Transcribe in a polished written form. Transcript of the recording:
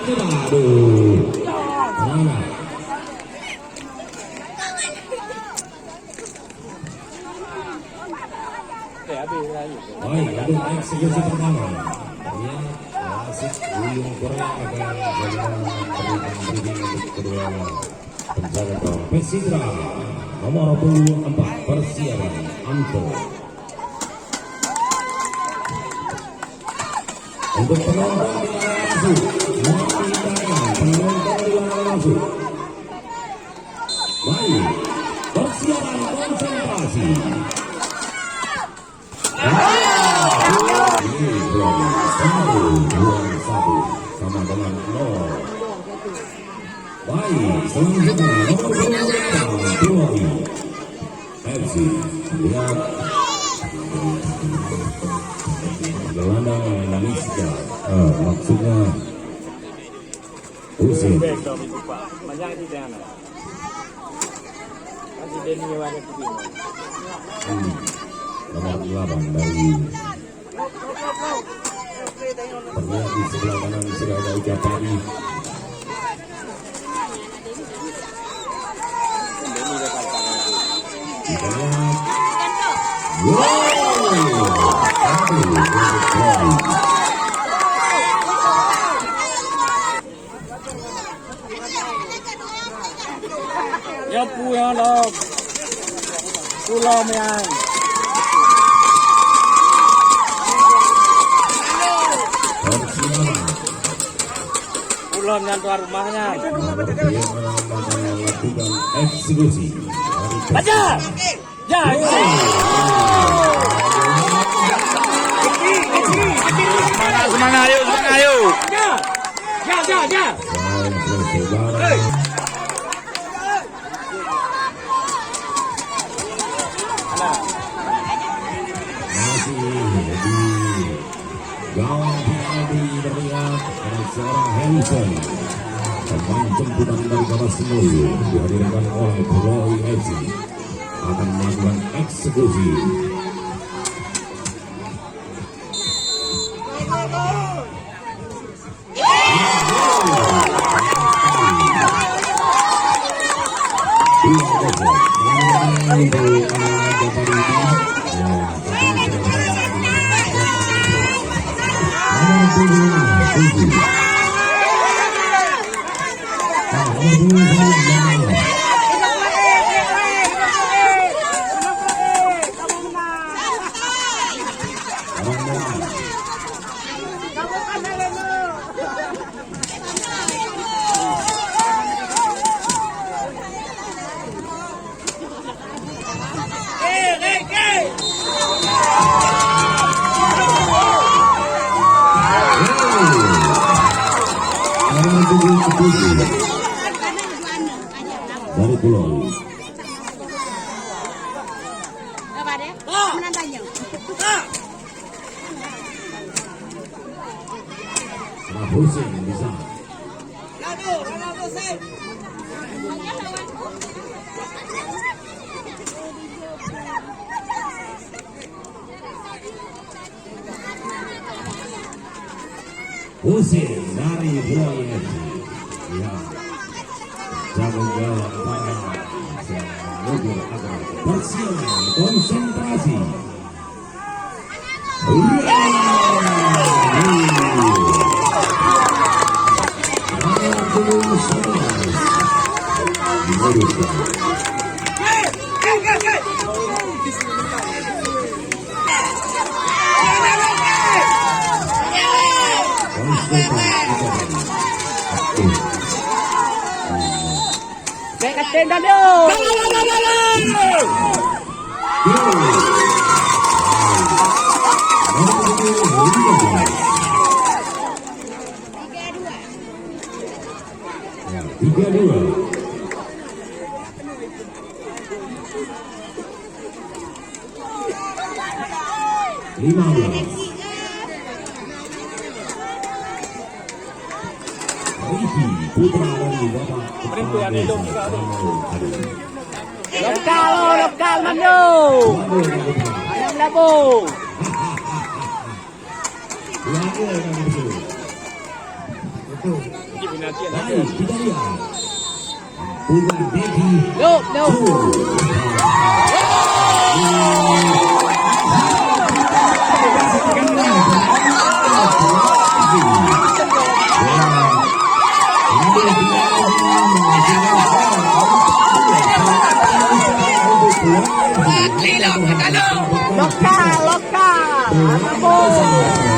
Aduh. Mana? Baik, aduh eksekusi pertama. Wasit Uyung Korea akan memberikan briefing untuk kedua penjaga gawang Persitra nomor 24 persiapan Anto. Untuk penonton di layar masuk, penonton di layar masuk. Baik, persiapan konsentrasi. Satu sama dengan 0. Baik, selanjutnya nomor 2 FC lihat gelandang Indonesia, maksudnya Usin. Nomor 8 dari terlihat di sebelah kanan sudah ada Ujapani. Kita lihat. Ya punya dong. Pulau yang. Pulau yang tuan rumahnya. Melakukan eksekusi. Baca. Ya. Semangat ayo, semangat ayo. Ya. Masih di gawang penalti terlihat ada seorang Hansen, pemain jemputan dari Kapas Semulu dihadirkan oleh Broy FC akan melakukan eksekusi. Dari Pulau Husin bisa. Husin dari Pulau FC. Ya. Jago gawang para mobil agar persiapan konsentrasi. Tenda dong. Tiga dua. Lima belas. Riki putra dari Bapak Kepala Desa. Lokal mano. Ayam labu. Itu Baik, kita lihat. Putra Becky. Look, look. Lokal, lokal. Anak